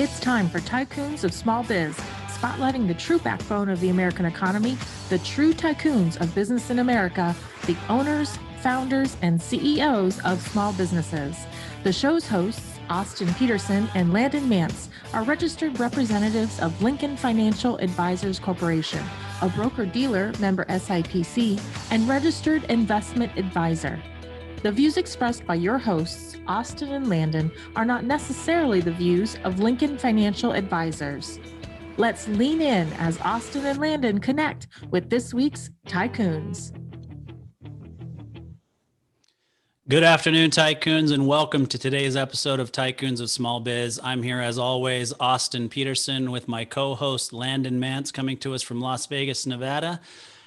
It's time for Tycoons of Small Biz, spotlighting the true backbone of the American economy, the true tycoons of business in America, the owners, founders, and CEOs of small businesses. The show's hosts, Austin Peterson and Landon Mance, are registered representatives of Lincoln Financial Advisors Corporation, a broker-dealer member SIPC, and registered investment advisor. The views expressed by your hosts, Austin and Landon, are not necessarily the views of Lincoln Financial Advisors. Let's lean in as Austin and Landon connect with this week's Tycoons. Good afternoon, Tycoons, and welcome to today's episode of Tycoons of Small Biz. I'm here, as always, Austin Peterson, with my co-host Landon Mance, coming to us from Las Vegas, Nevada.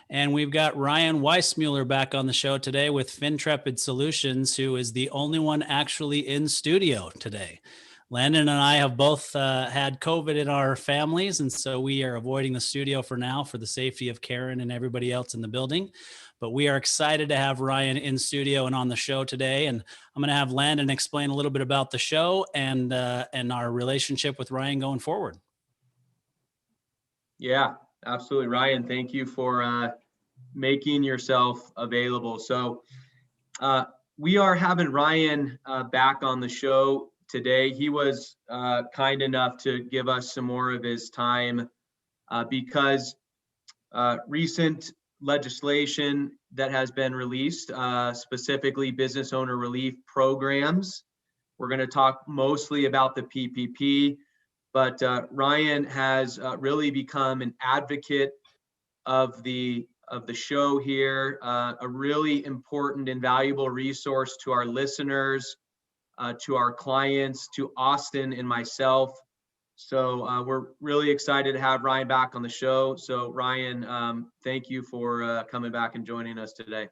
And we've got Ryan Weissmueller back on the show today with Fintrepid Solutions, who is the only one actually in studio today. Landon and I have both had COVID in our families, and so we are avoiding the studio for now for the safety of Karen and everybody else in the building. But we are excited to have Ryan in studio and on the show today. And I'm going to have Landon explain a little bit about the show and our relationship with Ryan going forward. Yeah, absolutely. Ryan, thank you for making yourself available. So we are having Ryan back on the show today. He was kind enough to give us some more of his time because recent legislation that has been released, specifically business owner relief programs. We're going to talk mostly about the PPP, but Ryan has really become an advocate of the show here, a really important and valuable resource to our listeners, to our clients, to Austin and myself. So we're really excited to have Ryan back on the show. So Ryan, thank you for coming back and joining us today.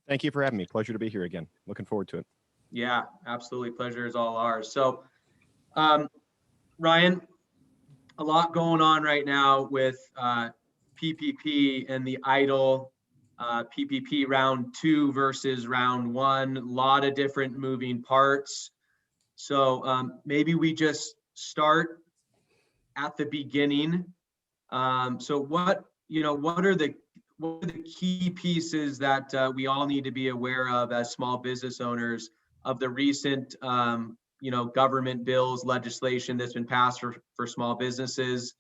Thank you for having me. Pleasure to be here again. Looking forward to it. Yeah, absolutely. Pleasure is all ours. So Ryan, a lot going on right now with PPP and the idle PPP round 2 versus round 1, a lot of different moving parts. So maybe we just start at the beginning. So what are the key pieces that we all need to be aware of as small business owners of the recent government bills, legislation that's been passed for small businesses?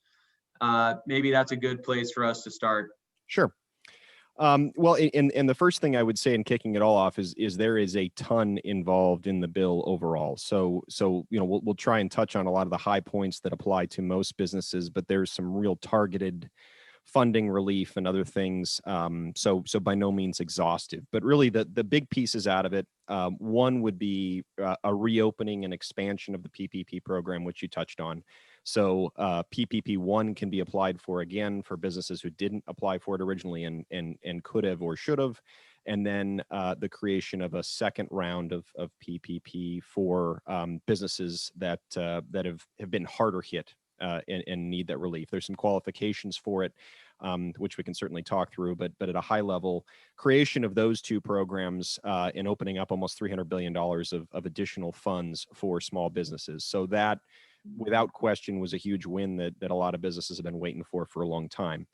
Maybe that's a good place for us to start. Sure. Well, and the first thing I would say in kicking it all off is there is a ton involved in the bill overall. So we'll try and touch on a lot of the high points that apply to most businesses, but there's some real targeted funding relief and other things. So by no means exhaustive, but really the big pieces out of it. One would be a reopening and expansion of the PPP program, which you touched on. So PPP 1 can be applied for again for businesses who didn't apply for it originally and could have or should have. And then the creation of a second round of PPP for businesses that have been harder hit and need that relief. There's some qualifications for it, which we can certainly talk through, but at a high level, creation of those two programs and opening up almost $300 billion of additional funds for small businesses. So that, without question, was a huge win that a lot of businesses have been waiting for a long time.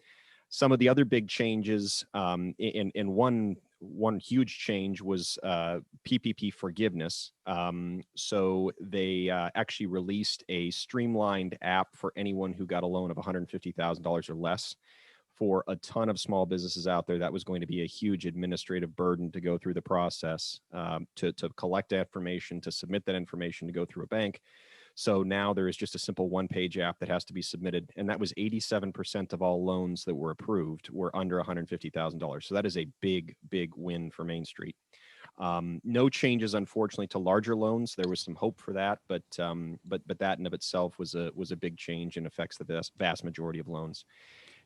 Some of the other big changes, in one huge change was PPP forgiveness. So they actually released a streamlined app for anyone who got a loan of $150,000 or less. For a ton of small businesses out there, that was going to be a huge administrative burden to go through the process, to collect that information, to submit that information, to go through a bank. So now there is just a simple one-page app that has to be submitted, and that was 87% of all loans that were approved were under $150,000. So that is a big, big win for Main Street. No changes, unfortunately, to larger loans. There was some hope for that, but that in of itself was a big change and affects the vast majority of loans.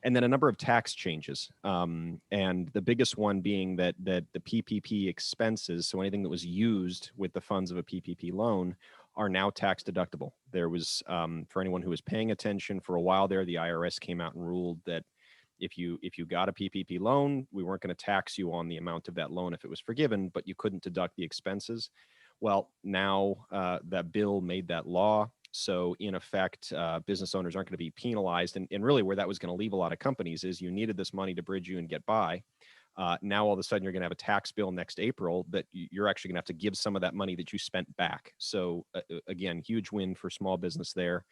And then a number of tax changes, and the biggest one being that the PPP expenses, so anything that was used with the funds of a PPP loan, are now tax deductible. There was, for anyone who was paying attention for a while there, the IRS came out and ruled that if you got a PPP loan, we weren't going to tax you on the amount of that loan if it was forgiven, but you couldn't deduct the expenses. Well, now that bill made that law. So in effect, business owners aren't going to be penalized. And really where that was going to leave a lot of companies is you needed this money to bridge you and get by. Now all of a sudden you're going to have a tax bill next April that you're actually going to have to give some of that money that you spent back. So again, huge win for small business there.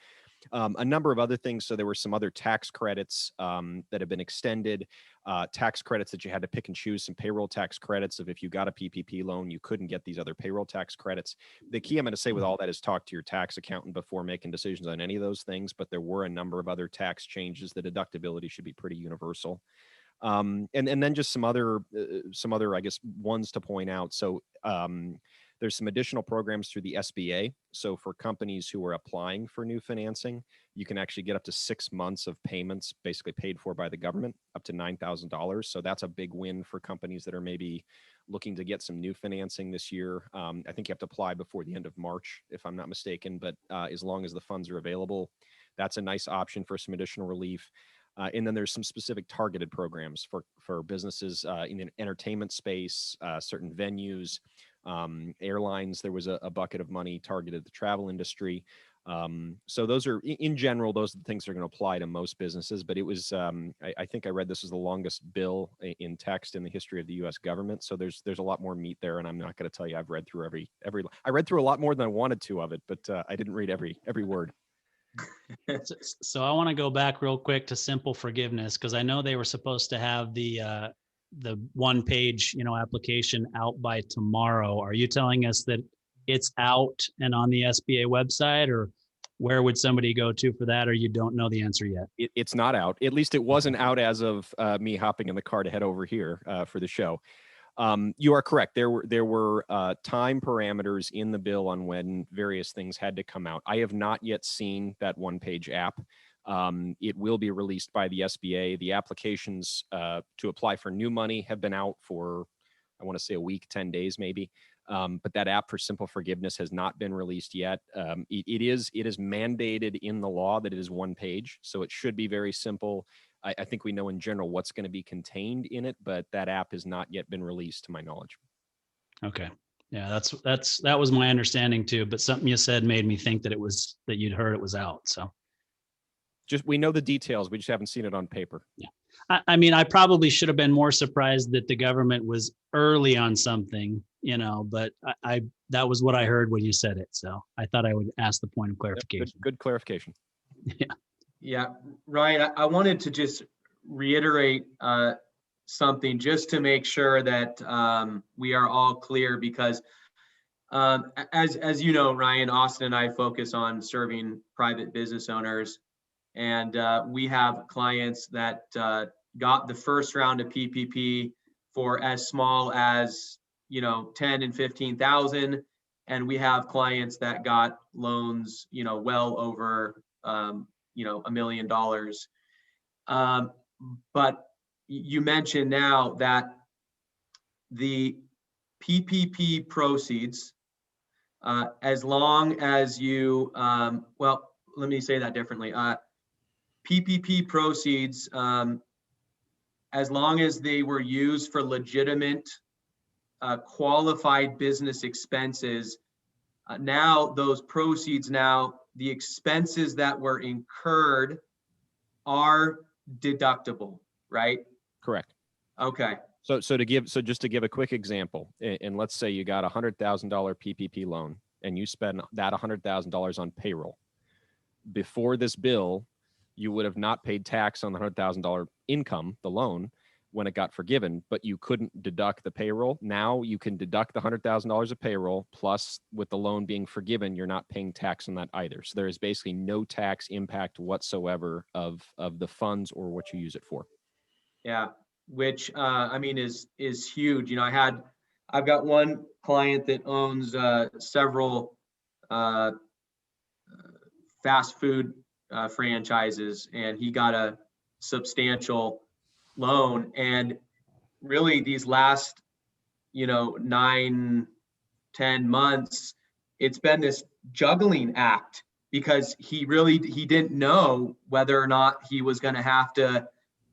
A number of other things. So there were some other tax credits that have been extended, tax credits that you had to pick and choose, some payroll tax credits of if you got a PPP loan, you couldn't get these other payroll tax credits. The key I'm going to say with all that is talk to your tax accountant before making decisions on any of those things. But there were a number of other tax changes. The deductibility should be pretty universal. And then just some other, I guess, ones to point out. So there's some additional programs through the SBA. So for companies who are applying for new financing, you can actually get up to 6 months of payments basically paid for by the government, up to $9,000. So that's a big win for companies that are maybe looking to get some new financing this year. I think you have to apply before the end of March, if I'm not mistaken, but as long as the funds are available, that's a nice option for some additional relief. And then there's some specific targeted programs for businesses in the entertainment space, certain venues, airlines. There was a bucket of money targeted at the travel industry. So those are, in general, those are the things that are going to apply to most businesses. But it was, I think I read this was the longest bill in text in the history of the U.S. government. So there's a lot more meat there, and I'm not going to tell you I've read through I read through a lot more than I wanted to of it, but I didn't read every word. So I want to go back real quick to simple forgiveness, because I know they were supposed to have the 1-page, application out by tomorrow. Are you telling us that it's out and on the SBA website, or where would somebody go to for that? Or you don't know the answer yet? It's not out. At least it wasn't out as of me hopping in the car to head over here for the show. You are correct. There were time parameters in the bill on when various things had to come out. I have not yet seen that 1-page app. It will be released by the SBA. The applications to apply for new money have been out for, I want to say, a week, 10 days maybe. But that app for simple forgiveness has not been released yet. It is mandated in the law that it is 1 page, so it should be very simple. I think we know in general what's going to be contained in it, but that app has not yet been released to my knowledge. Okay. Yeah, that was my understanding too, but something you said made me think that you'd heard it was out. So we know the details. We just haven't seen it on paper. Yeah. I mean, I probably should have been more surprised that the government was early on something, but that was what I heard when you said it. So I thought I would ask the point of clarification. Good clarification. Yeah. Yeah, Ryan, I wanted to just reiterate something just to make sure that we are all clear, because as you know, Ryan, Austin and I focus on serving private business owners, and we have clients that got the first round of PPP for as small as 10 and 15,000, and we have clients that got loans well over $1 million. But you mentioned now that the PPP proceeds, as long as you, well, let me say that differently. PPP proceeds, as long as they were used for legitimate, qualified business expenses, now those proceeds, the expenses that were incurred are deductible, right? Correct. Okay. So just to give a quick example, and let's say you got a $100,000 PPP loan and you spend that $100,000 on payroll. Before this bill, you would have not paid tax on the $100,000 income, the loan, when it got forgiven, but you couldn't deduct the payroll. Now you can deduct the $100,000 of payroll, plus with the loan being forgiven, you're not paying tax on that either. So there is basically no tax impact whatsoever of the funds or what you use it for. Yeah, which I mean is huge. I've got one client that owns several fast food franchises, and he got a substantial loan, and really these last 9-10 months it's been this juggling act, because he didn't know whether or not he was going to have to,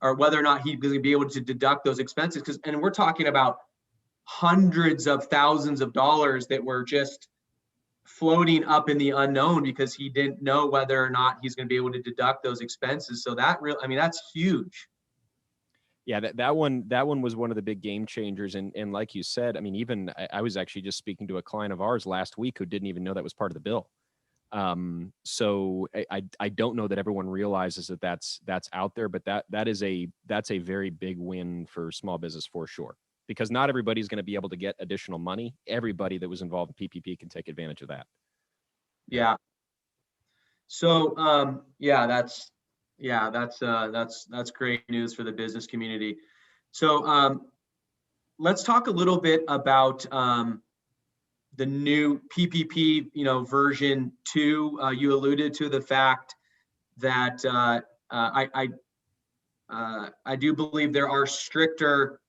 or whether or not he was going to be able to deduct those expenses, and we're talking about hundreds of thousands of dollars that were just floating up in the unknown because he didn't know whether or not he's going to be able to deduct those expenses. So that's huge. Yeah, that one was one of the big game changers. And like you said, I mean, even I was actually just speaking to a client of ours last week who didn't even know that was part of the bill. So I don't know that everyone realizes that that's out there, but that's a very big win for small business for sure, because not everybody's going to be able to get additional money. Everybody that was involved in PPP can take advantage of that. Yeah. So that's great news for the business community. So let's talk a little bit about the new PPP, version 2. You alluded to the fact that I do believe there are stricter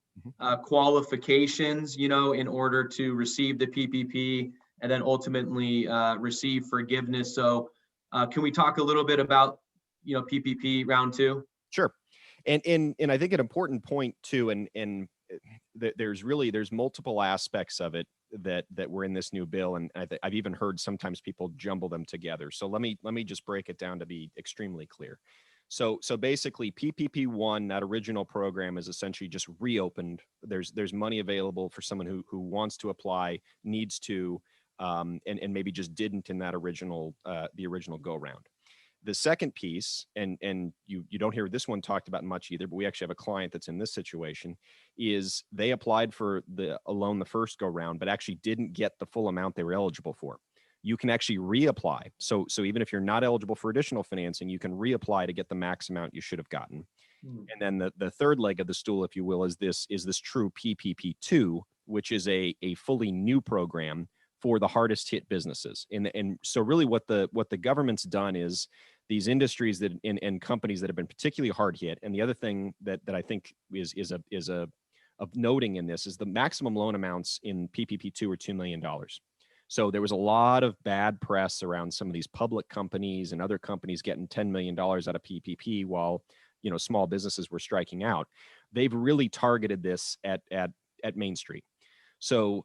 qualifications, in order to receive the PPP and then ultimately receive forgiveness. So can we talk a little bit about, PPP round 2? Sure. And I think an important point too, and there's multiple aspects of it that were in this new bill, and I've even heard sometimes people jumble them together. So let me just break it down to be extremely clear. So basically PPP 1, that original program, is essentially just reopened. There's money available for someone who wants to apply, needs to, and maybe just didn't in that original the original go round. The second piece, and you don't hear this one talked about much either, but we actually have a client that's in this situation, is they applied for a loan the first go round, but actually didn't get the full amount they were eligible for. You can actually reapply. So even if you're not eligible for additional financing, you can reapply to get the max amount you should have gotten. And then the third leg of the stool, if you will, is this true PPP 2, which is a fully new program for the hardest hit businesses. And so really what the government's done is these industries that and companies that have been particularly hard hit. And the other thing that I think is of noting in this is the maximum loan amounts in PPP 2 are $2 million. So there was a lot of bad press around some of these public companies and other companies getting $10 million out of PPP while, small businesses were striking out. They've really targeted this at Main Street. So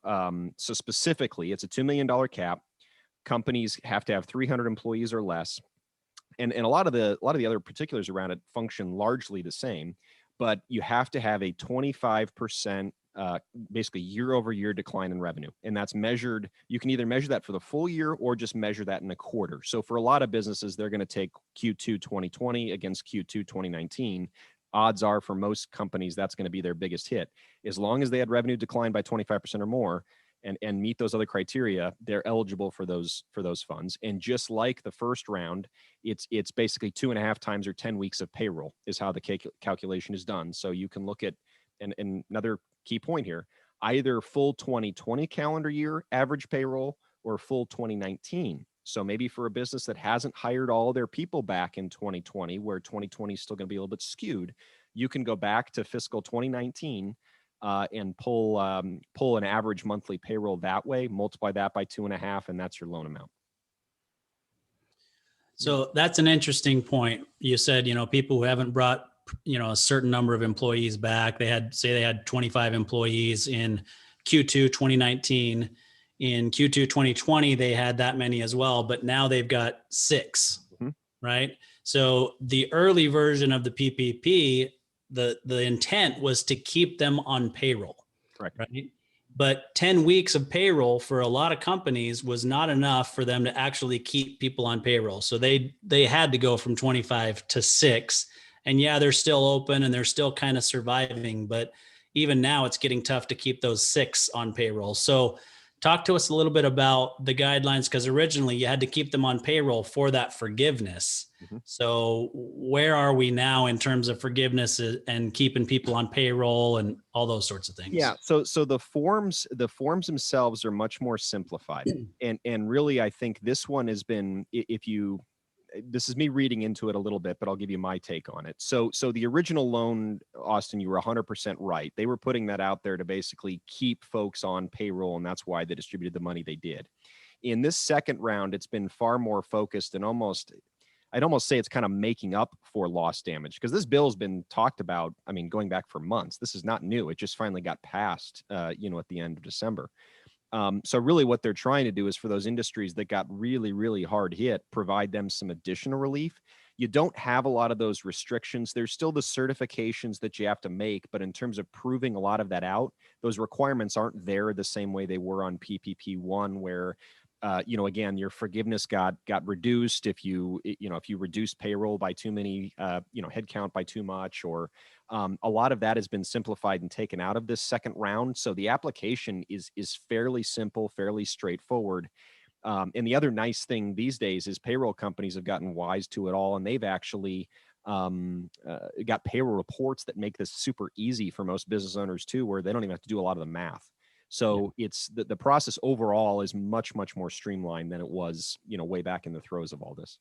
specifically, it's a $2 million cap. Companies have to have 300 employees or less. And a lot of the other particulars around it function largely the same, but you have to have a 25% basically year-over-year decline in revenue. And that's measured, you can either measure that for the full year or just measure that in a quarter. So for a lot of businesses, they're going to take Q2 2020 against Q2 2019. Odds are for most companies, that's going to be their biggest hit. As long as they had revenue decline by 25% or more and meet those other criteria, they're eligible for those funds. And just like the first round, it's basically 2.5 times or 10 weeks of payroll is how the calculation is done. So you can look at, and another key point here, either full 2020 calendar year average payroll or full 2019. So maybe for a business that hasn't hired all their people back in 2020, where 2020 is still going to be a little bit skewed, you can go back to fiscal 2019 and pull an average monthly payroll that way, multiply that by 2.5, and that's your loan amount. So that's an interesting point. You said, people who haven't brought, a certain number of employees back, they had 25 employees in Q2 2019. In Q2 2020, they had that many as well, but now they've got 6, right? So the early version of the PPP, the intent was to keep them on payroll, correct, right? But 10 weeks of payroll for a lot of companies was not enough for them to actually keep people on payroll. So they had to go from 25 to 6. And yeah, they're still open and they're still kind of surviving, but even now it's getting tough to keep those 6 on payroll. So talk to us a little bit about the guidelines, because originally you had to keep them on payroll for that forgiveness. So where are we now in terms of forgiveness and keeping people on payroll and all those sorts of things? Yeah. So the forms themselves are much more simplified. And really, I think this one has been, this is me reading into it a little bit, but I'll give you my take on it. So the original loan, Austin, you were 100% right. They were putting that out there to basically keep folks on payroll, and that's why they distributed the money they did. In this second round, it's been far more focused and I'd almost say it's kind of making up for lost damage, because this bill has been talked about, going back for months. This is not new. It just finally got passed, at the end of December. So really what they're trying to do is for those industries that got really, really hard hit, provide them some additional relief. You don't have a lot of those restrictions. There's still the certifications that you have to make, but in terms of proving a lot of that out, those requirements aren't there the same way they were on PPP1, where again, your forgiveness got reduced if you reduced payroll by too many, headcount by too much, or a lot of that has been simplified and taken out of this second round. So the application is fairly simple, fairly straightforward. And the other nice thing these days is payroll companies have gotten wise to it all, and they've actually got payroll reports that make this super easy for most business owners too, where they don't even have to do a lot of the math. So it's the process overall is much, much more streamlined than it was, way back in the throes of all this.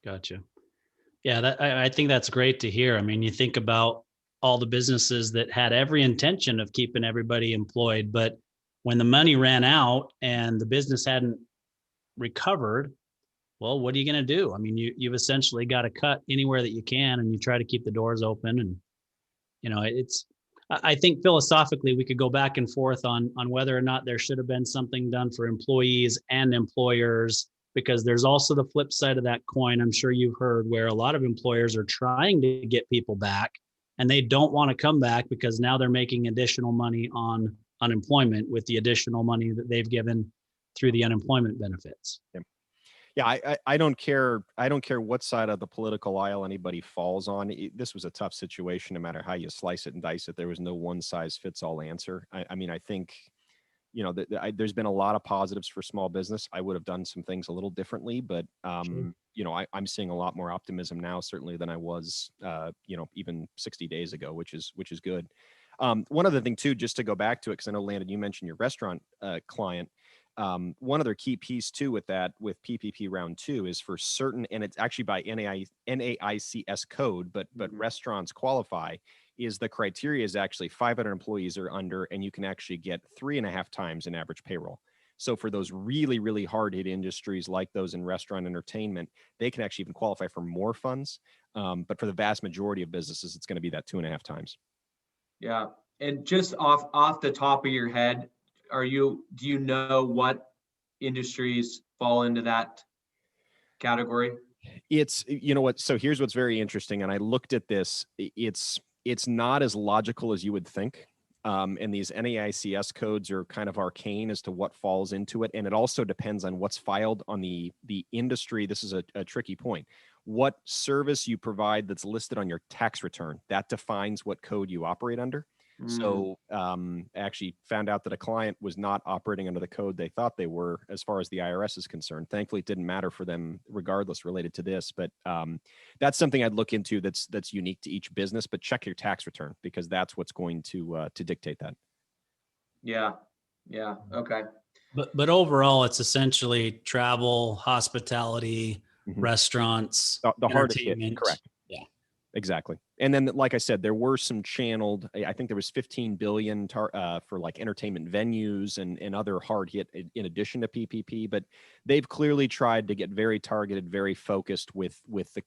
Gotcha. Yeah, I think that's great to hear. I mean, you think about all the businesses that had every intention of keeping everybody employed, but when the money ran out and the business hadn't recovered, well, what are you going to do? I mean, you've essentially got to cut anywhere that you can, and you try to keep the doors open. And I think philosophically we could go back and forth on whether or not there should have been something done for employees and employers, because there's also the flip side of that coin. I'm sure you've heard where a lot of employers are trying to get people back and they don't want to come back because now they're making additional money on unemployment with the additional money that they've given through the unemployment benefits. Yeah, I don't care. I don't care what side of the political aisle anybody falls on. This was a tough situation, no matter how you slice it and dice it. There was no one size fits all answer. I mean, I think, there's been a lot of positives for small business. I would have done some things a little differently, but sure. I'm seeing a lot more optimism now, certainly than I was, even 60 days ago, which is good. One other thing too, just to go back to it, because I know Landon, you mentioned your restaurant client. One other key piece too with PPP round 2 is for certain, and it's actually by NAICS code, but restaurants qualify, is the criteria is actually 500 employees or under, and you can actually get 3.5 times an average payroll. So for those really, really hard hit industries like those in restaurant entertainment, they can actually even qualify for more funds. But for the vast majority of businesses, it's going to be that 2.5 times. Yeah. And just off the top of your head, do you know what industries fall into that category? It's, so here's what's very interesting. And I looked at this, it's not as logical as you would think. And these NAICS codes are kind of arcane as to what falls into it. And it also depends on what's filed on the industry. This is a tricky point. What service you provide that's listed on your tax return, that defines what code you operate under. So I actually found out that a client was not operating under the code they thought they were, as far as the IRS is concerned. Thankfully, it didn't matter for them regardless related to this. But that's something I'd look into that's unique to each business. But check your tax return, because that's what's going to dictate that. Yeah. Okay. But overall, it's essentially travel, hospitality, restaurants, the hardest hit, entertainment. Correct. Yeah. Exactly. And then, like I said, there were some channeled, I think there was 15 billion for like entertainment venues and other hard hit in addition to PPP, but they've clearly tried to get very targeted, very focused with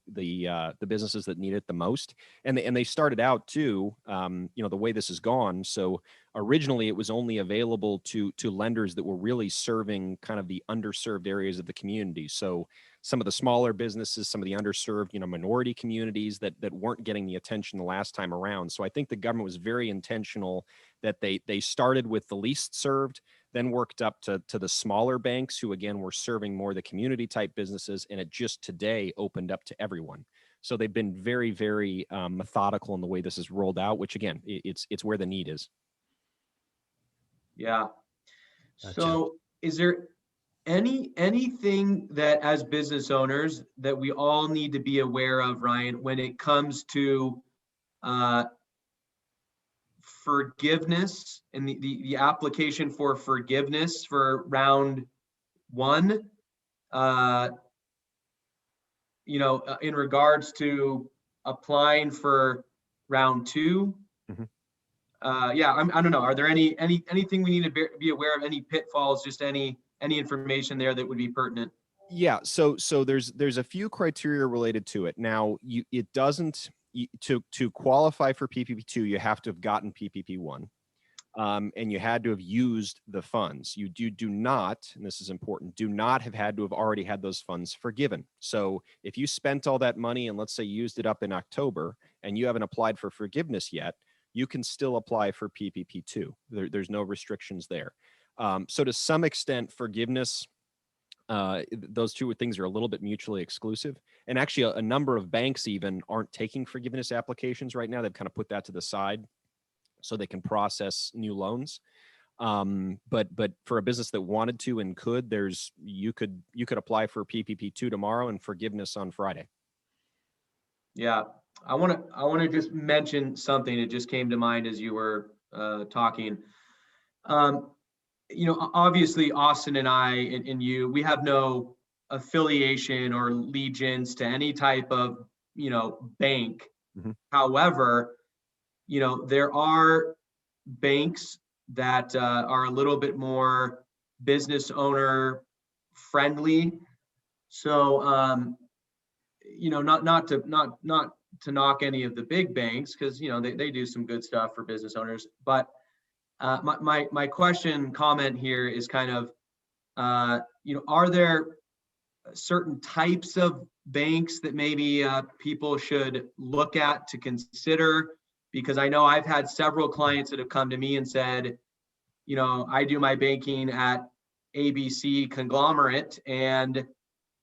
the businesses that need it the most. And they started out too, the way this has gone. So originally it was only available to lenders that were really serving kind of the underserved areas of the community. So some of the smaller businesses, some of the underserved, minority communities that weren't getting the attention the last time around. So I think the government was very intentional that they started with the least served, then worked up to the smaller banks who, again, were serving more the community type businesses. And it just today opened up to everyone. So they've been very, very methodical in the way this is rolled out, which again, it's where the need is. Yeah. Gotcha. So is there anything that as business owners that we all need to be aware of, Ryan, when it comes to forgiveness and the application for forgiveness for round 1, in regards to applying for round 2? I don't know. Are there anything we need to be aware of? Any pitfalls? Just any information there that would be pertinent? Yeah. So there's a few criteria related to it. Now, to qualify for PPP2, you have to have gotten PPP1. and you had to have used the funds. You do not, and this is important, do not have had to have already had those funds forgiven. So if you spent all that money and let's say used it up in October and you haven't applied for forgiveness yet, you can still apply for PPP2. There's no restrictions there. So to some extent, forgiveness, those two things are a little bit mutually exclusive. And actually a number of banks even aren't taking forgiveness applications right now. They've kind of put that to the side so they can process new loans. But for a business that wanted to and could, you could apply for PPP2 tomorrow and forgiveness on Friday. Yeah, I want to just mention something that just came to mind as you were talking. Obviously Austin and I and you, we have no affiliation or allegiance to any type of, bank. Mm-hmm. However, there are banks that are a little bit more business owner friendly. So, not to knock any of the big banks, because they do some good stuff for business owners. But my comment here is kind of, are there certain types of banks that maybe people should look at to consider? Because I know I've had several clients that have come to me and said, I do my banking at ABC conglomerate and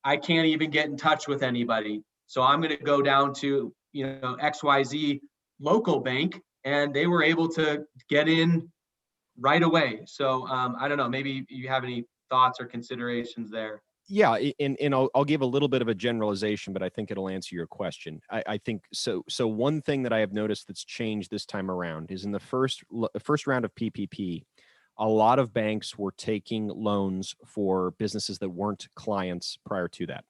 I can't even get in touch with anybody. So I'm going to go down to, XYZ local bank, and they were able to get in right away. So I don't know, maybe you have any thoughts or considerations there. Yeah, and I'll give a little bit of a generalization, but I think it'll answer your question. I think so. So one thing that I have noticed that's changed this time around is in the first round of PPP, a lot of banks were taking loans for businesses that weren't clients prior to that.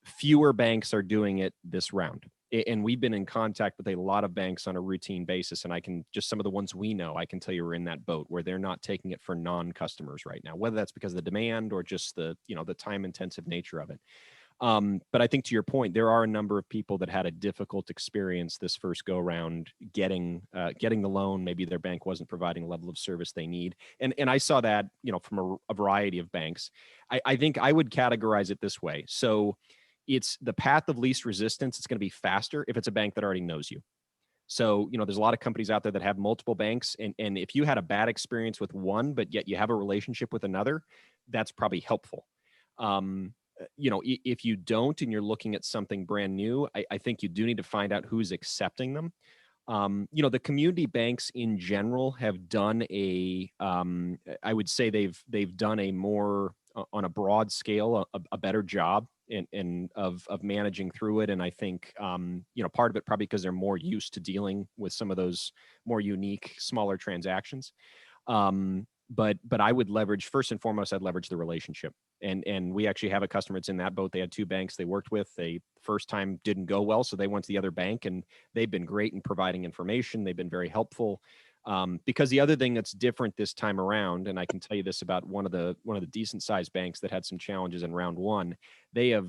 Fewer banks are doing it this round. And we've been in contact with a lot of banks on a routine basis. And I can just some of the ones we know, I can tell you we're in that boat where they're not taking it for non-customers right now, whether that's because of the demand or just the time intensive nature of it. But I think to your point, there are a number of people that had a difficult experience this first go round getting the loan. Maybe their bank wasn't providing a level of service they need. And I saw that, from a variety of banks. I think I would categorize it this way. So it's the path of least resistance. It's going to be faster if it's a bank that already knows you. So, there's a lot of companies out there that have multiple banks. And if you had a bad experience with one, but yet you have a relationship with another, that's probably helpful. If you don't and you're looking at something brand new, I think you do need to find out who's accepting them. The community banks in general have done I would say they've done a more on a broad scale, a better job of managing through it. And I think, part of it probably because they're more used to dealing with some of those more unique, smaller transactions. But I would leverage, first and foremost, I'd leverage the relationship. And we actually have a customer that's in that boat. They had two banks they worked with. They first time didn't go well, so they went to the other bank, and they've been great in providing information. They've been very helpful. Because the other thing that's different this time around, and I can tell you this about one of the decent sized banks that had some challenges in round one, they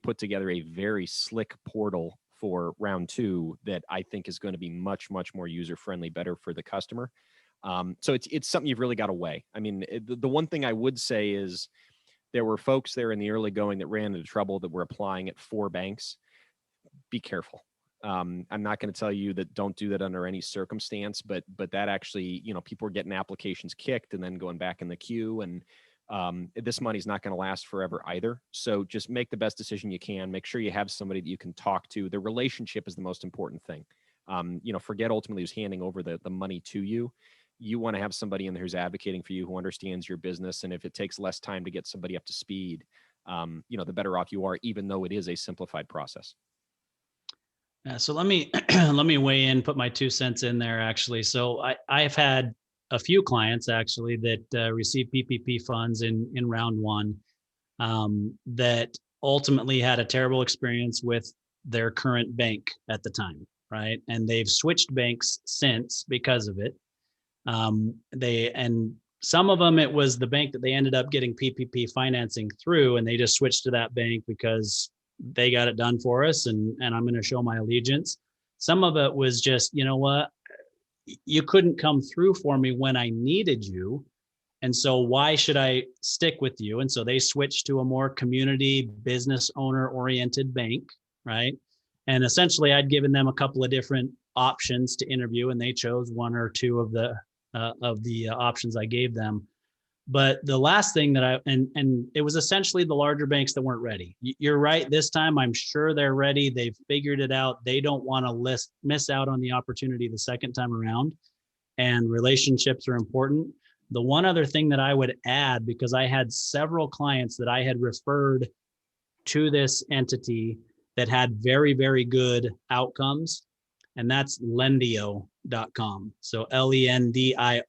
put together a very slick portal for round two that I think is going to be much, much more user friendly, better for the customer. So it's something you've really got to weigh. I mean, the one thing I would say is there were folks there in the early going that ran into trouble that were applying at 4 banks. Be careful. I'm not going to tell you that don't do that under any circumstance, but that actually, people are getting applications kicked and then going back in the queue, and this money's not going to last forever either. So just make the best decision you can. Make sure you have somebody that you can talk to. The relationship is the most important thing. Forget ultimately who's handing over the money to you. You want to have somebody in there who's advocating for you, who understands your business. And if it takes less time to get somebody up to speed, the better off you are, even though it is a simplified process. Yeah, so let me let me weigh in, put my 2 cents in there actually. So I've had a few clients actually that received PPP funds in round one that ultimately had a terrible experience with their current bank at the time, right? And they've switched banks since because of it. And some of them, it was the bank that they ended up getting PPP financing through, and they just switched to that bank because they got it done for us, and I'm going to show my allegiance. Some of it was just, you know what, you couldn't come through for me when I needed you. And so why should I stick with you? And so they switched to a more community business owner oriented bank, right? And essentially I'd given them a couple of different options to interview, and they chose one or two of the options I gave them. But the last thing that and it was essentially the larger banks that weren't ready. You're right. This time, I'm sure they're ready. They've figured it out. They don't want to miss out on the opportunity the second time around. And relationships are important. The one other thing that I would add, because I had several clients that I had referred to this entity that had very, very good outcomes, and that's Lendio.com. So Lendio.com.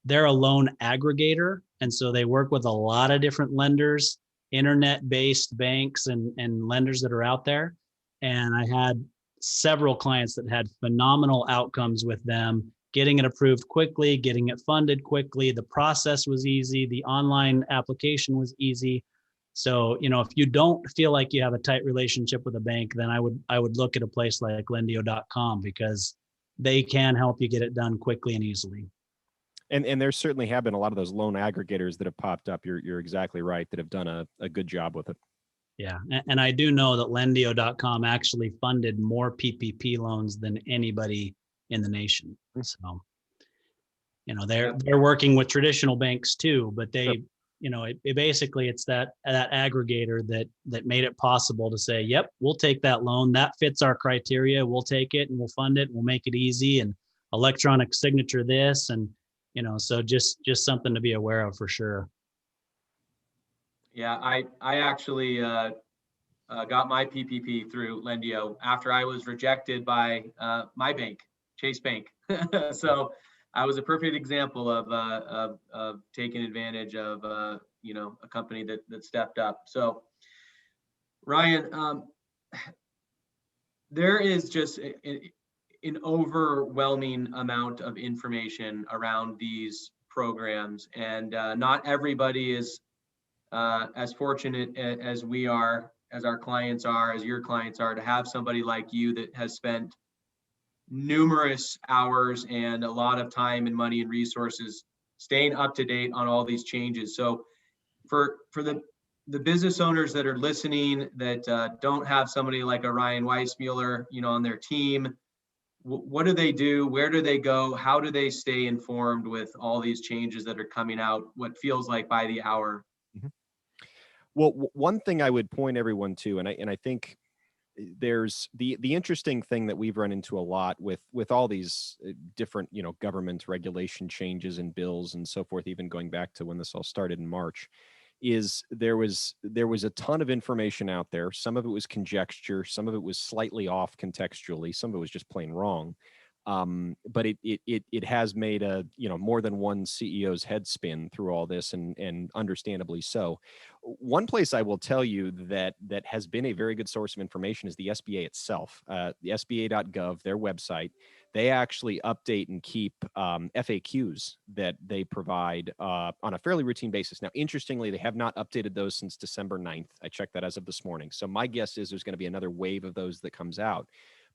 They're a loan aggregator. And so they work with a lot of different lenders, internet-based banks and lenders that are out there. And I had several clients that had phenomenal outcomes with them, getting it approved quickly, getting it funded quickly. The process was easy. The online application was easy. So, if you don't feel like you have a tight relationship with a bank, then I would look at a place like Lendio.com, because they can help you get it done quickly and easily. And there certainly have been a lot of those loan aggregators that have popped up. You're exactly right, that have done a good job with it. Yeah. And I do know that Lendio.com actually funded more PPP loans than anybody in the nation. So, they're working with traditional banks too, but they, it basically, it's that aggregator that made it possible to say, yep, we'll take that loan. That fits our criteria. We'll take it and we'll fund it. And we'll make it easy, and electronic signature this. And, so just something to be aware of for sure. Yeah, I actually got my PPP through Lendio after I was rejected by my bank, Chase Bank. So I was a perfect example of taking advantage of a company that stepped up. So Ryan, there is just an overwhelming amount of information around these programs, and not everybody is as fortunate as we are, as our clients are, as your clients are, to have somebody like you that has spent numerous hours and a lot of time and money and resources staying up to date on all these changes. So for the business owners that are listening that don't have somebody like a Ryan Weissmueller, on their team, what do they do? Where do they go? How do they stay informed with all these changes that are coming out, what feels like by the hour? Mm-hmm. Well, one thing I would point everyone to, and I think there's the interesting thing that we've run into a lot with all these different, government regulation changes and bills and so forth, even going back to when this all started in March, is there was a ton of information out there. Some of it was conjecture, some of it was slightly off contextually, some of it was just plain wrong. But it has made more than one CEO's head spin through all this, and understandably so. One place I will tell you that has been a very good source of information is the SBA itself. The SBA.gov, their website, they actually update and keep FAQs that they provide on a fairly routine basis. Now, interestingly, they have not updated those since December 9th. I checked that as of this morning. So my guess is there's going to be another wave of those that comes out.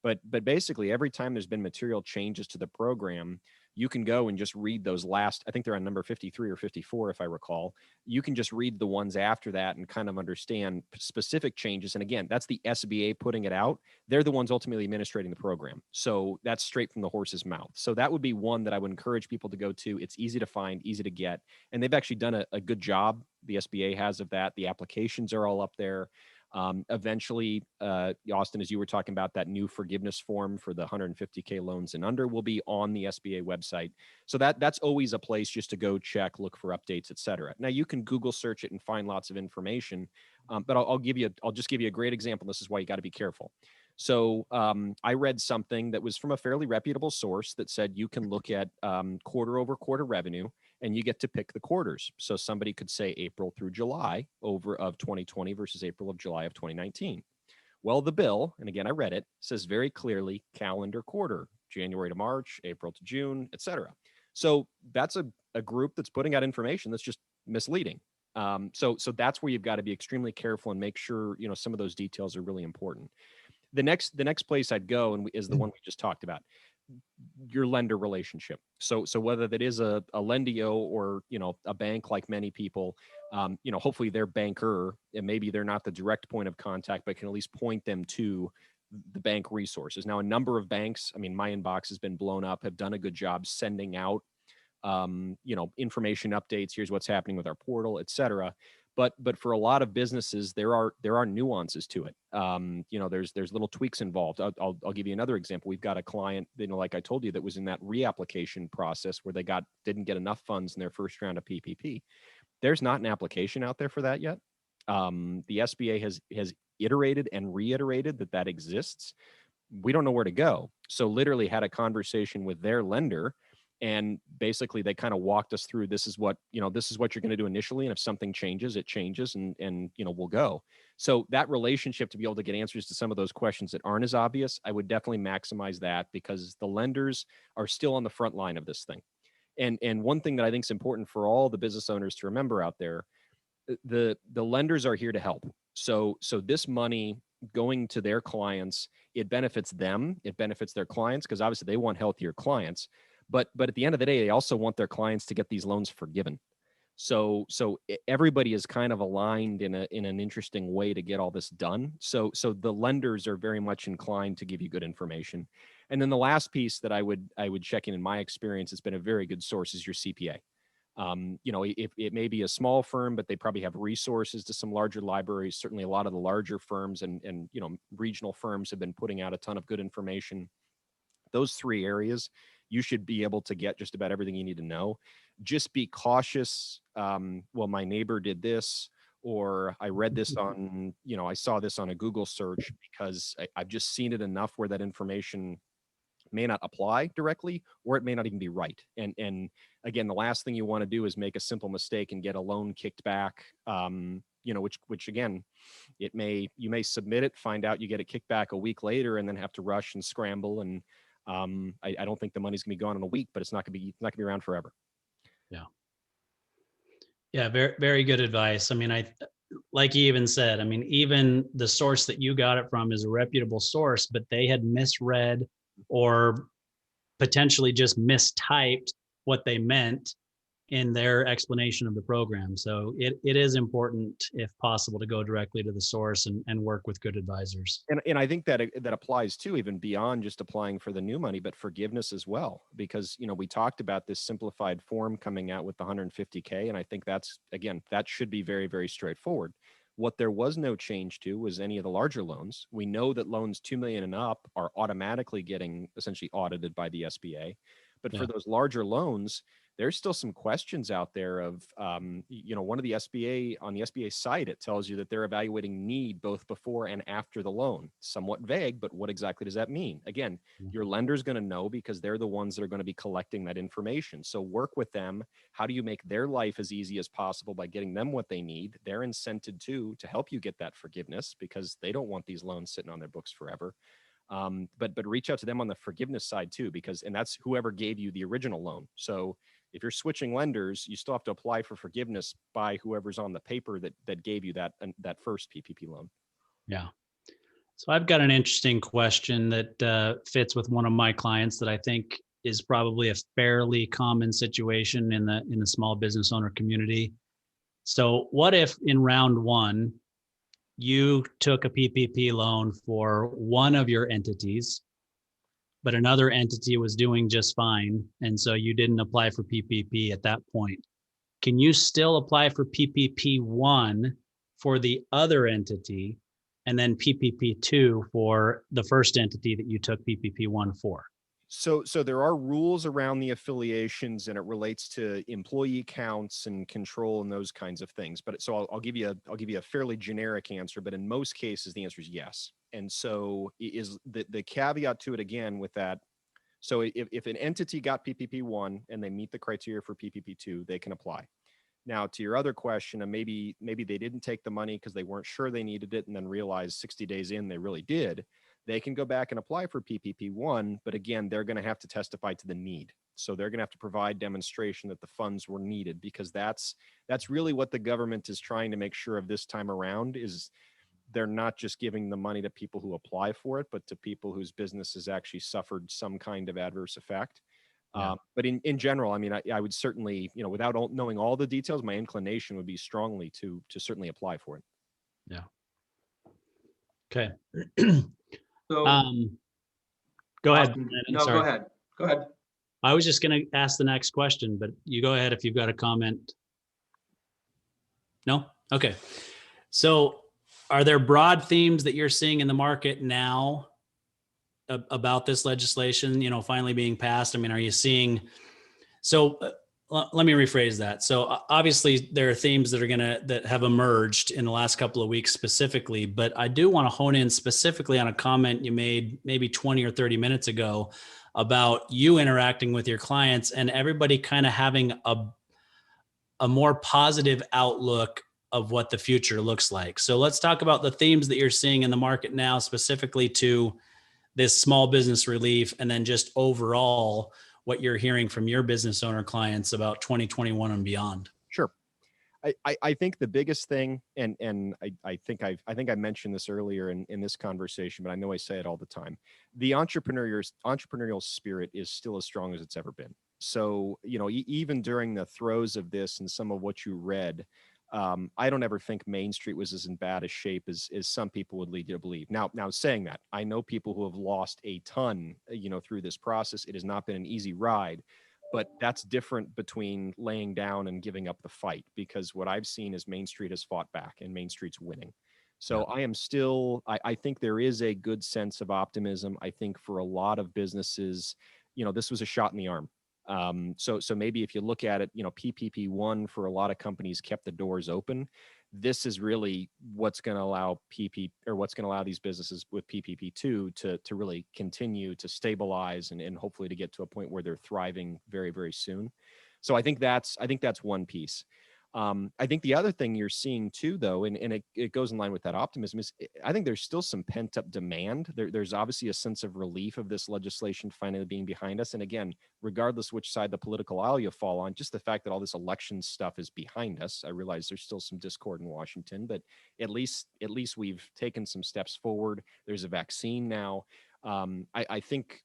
But basically, every time there's been material changes to the program, you can go and just read those last, I think they're on number 53 or 54, if I recall. You can just read the ones after that and kind of understand specific changes. And again, that's the SBA putting it out. They're the ones ultimately administrating the program. So that's straight from the horse's mouth. So that would be one that I would encourage people to go to. It's easy to find, easy to get. And they've actually done a good job. The SBA has of that. The applications are all up there. Eventually, Austin, as you were talking about, that new forgiveness form for the 150K loans and under will be on the SBA website. So that's always a place just to go check, look for updates, et cetera. Now you can Google search it and find lots of information, but I'll just give you a great example. This is why you got to be careful. So I read something that was from a fairly reputable source that said you can look at quarter over quarter revenue, and you get to pick the quarters. So somebody could say April through July of 2020 versus April of July of 2019. Well, the bill, and again, I read it, says very clearly calendar quarter, January to March, April to June, et cetera. So that's a group that's putting out information that's just misleading. So that's where you've got to be extremely careful and make sure, some of those details are really important. The next place I'd go is the one we just talked about. your lender relationship. So whether that is a Lendio or, a bank, like many people, hopefully their banker, and maybe they're not the direct point of contact, but can at least point them to the bank resources. Now, a number of banks, my inbox has been blown up, have done a good job sending out, information updates. Here's what's happening with our portal, et cetera. But for a lot of businesses, there are nuances to it. There's little tweaks involved. I'll give you another example. We've got a client, like I told you, that was in that reapplication process where they didn't get enough funds in their first round of PPP. There's not an application out there for that yet. The SBA has iterated and reiterated that exists. We don't know where to go. So literally had a conversation with their lender, and basically they kind of walked us through, this is what you're going to do initially. And if something changes, it changes, and we'll go. So that relationship, to be able to get answers to some of those questions that aren't as obvious, I would definitely maximize that, because the lenders are still on the front line of this thing. And one thing that I think is important for all the business owners to remember out there, the lenders are here to help. So this money going to their clients, it benefits them, it benefits their clients, because obviously they want healthier clients. But at the end of the day, they also want their clients to get these loans forgiven. So everybody is kind of aligned in an interesting way to get all this done. So the lenders are very much inclined to give you good information. And then the last piece that I would check in my experience, has been a very good source, is your CPA. If it may be a small firm, but they probably have resources to some larger libraries. Certainly a lot of the larger firms and regional firms have been putting out a ton of good information. Those three areas, you should be able to get just about everything you need to know. Just be cautious. Well, my neighbor did this, or I read this on, I saw this on a Google search, because I've just seen it enough where that information may not apply directly, or it may not even be right. And again, the last thing you want to do is make a simple mistake and get a loan kicked back. Which again, you may submit it, find out you get it kicked back a week later, and then have to rush and scramble. And I don't think the money's gonna be gone in a week, but it's not gonna be around forever. Yeah, very, very good advice. Like you even said, even the source that you got it from is a reputable source, but they had misread or potentially just mistyped what they meant in their explanation of the program. So it is important, if possible, to go directly to the source and work with good advisors. And I think that applies too, even beyond just applying for the new money, but forgiveness as well. Because, we talked about this simplified form coming out with the 150K. And I think that should be very, very straightforward. What there was no change to was any of the larger loans. We know that loans 2 million and up are automatically getting essentially audited by the SBA. But for those larger loans, there's still some questions out there of, one of the SBA, on the SBA site, it tells you that they're evaluating need both before and after the loan. Somewhat vague, but what exactly does that mean? Again, your lender's going to know, because they're the ones that are going to be collecting that information. So work with them. How do you make their life as easy as possible by getting them what they need? They're incented to help you get that forgiveness, because they don't want these loans sitting on their books forever. But reach out to them on the forgiveness side too, and that's whoever gave you the original loan. So if you're switching lenders, you still have to apply for forgiveness by whoever's on the paper that gave you that first PPP loan. Yeah. So I've got an interesting question that fits with one of my clients that I think is probably a fairly common situation in the small business owner community. So what if in round one, you took a PPP loan for one of your entities, but another entity was doing just fine, and so you didn't apply for PPP at that point? Can you still apply for PPP 1 for the other entity, and then PPP 2 for the first entity that you took PPP 1 for? So there are rules around the affiliations, and it relates to employee counts and control and those kinds of things. But so I'll give you a fairly generic answer, but in most cases the answer is yes. And so is the caveat to it again with that. So if an entity got PPP 1 and they meet the criteria for PPP 2, they can apply. Now, to your other question, and maybe they didn't take the money because they weren't sure they needed it, and then realized 60 days in they really did. They can go back and apply for PPP 1, but again, they're going to have to testify to the need. So they're going to have to provide demonstration that the funds were needed, because that's really what the government is trying to make sure of this time around, is they're not just giving the money to people who apply for it, but to people whose business has actually suffered some kind of adverse effect. Yeah. But in general, I mean, I would certainly, without knowing all the details, my inclination would be strongly to certainly apply for it. Yeah. Okay. So, Go ahead. Austin, Landon, no, sorry. go ahead. Go ahead. I was just going to ask the next question, but you go ahead if you've got a comment. No? Okay. So are there broad themes that you're seeing in the market now about this legislation, finally being passed? I mean, are you seeing, let me rephrase that. So obviously there are themes that have emerged in the last couple of weeks specifically, but I do want to hone in specifically on a comment you made maybe 20 or 30 minutes ago about you interacting with your clients and everybody kind of having a more positive outlook of what the future looks like. So let's talk about the themes that you're seeing in the market now, specifically to this small business relief, and then just overall what you're hearing from your business owner clients about 2021 and beyond. Sure. I think the biggest thing, and I think I mentioned this earlier in this conversation, but I know I say it all the time. The entrepreneurial spirit is still as strong as it's ever been. So, even during the throes of this and some of what you read, I don't ever think Main Street was as in bad a shape as some people would lead you to believe. Now saying that, I know people who have lost a ton, through this process. It has not been an easy ride. But that's different between laying down and giving up the fight, because what I've seen is Main Street has fought back and Main Street's winning. So I think there is a good sense of optimism. I think for a lot of businesses, this was a shot in the arm. So maybe if you look at it, PPP 1 for a lot of companies kept the doors open. This is really what's going to allow these businesses with PPP 2 to really continue to stabilize and hopefully to get to a point where they're thriving very, very soon. So I think that's one piece. I think the other thing you're seeing too, though, and it goes in line with that optimism, is I think there's still some pent up demand. There's obviously a sense of relief of this legislation finally being behind us. And again, regardless which side the political aisle you fall on, just the fact that all this election stuff is behind us. I realize there's still some discord in Washington, but at least we've taken some steps forward. There's a vaccine now. I think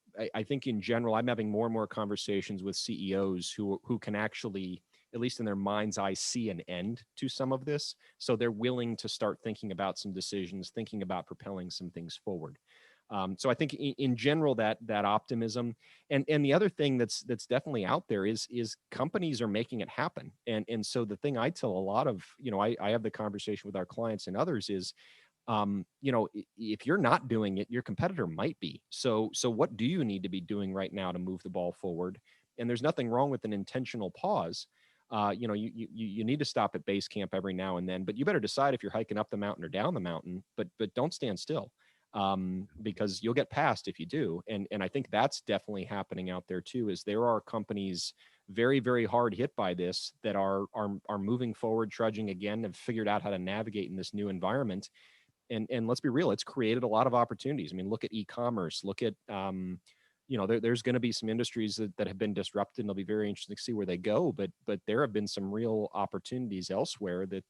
in general, I'm having more and more conversations with CEOs who can actually, at least in their mind's eye, see an end to some of this. So they're willing to start thinking about some decisions, thinking about propelling some things forward. So I think in general that optimism, and the other thing that's definitely out there is companies are making it happen. And so the thing I tell a lot of, I have the conversation with our clients and others is, if you're not doing it, your competitor might be. So what do you need to be doing right now to move the ball forward? And there's nothing wrong with an intentional pause. You need to stop at base camp every now and then, but you better decide if you're hiking up the mountain or down the mountain, but don't stand still, because you'll get past if you do. And I think that's definitely happening out there too, is there are companies very, very hard hit by this that are moving forward, trudging again, have figured out how to navigate in this new environment. And let's be real, it's created a lot of opportunities. I mean, look at e-commerce, look at, there's going to be some industries that have been disrupted, and it'll be very interesting to see where they go. But there have been some real opportunities elsewhere that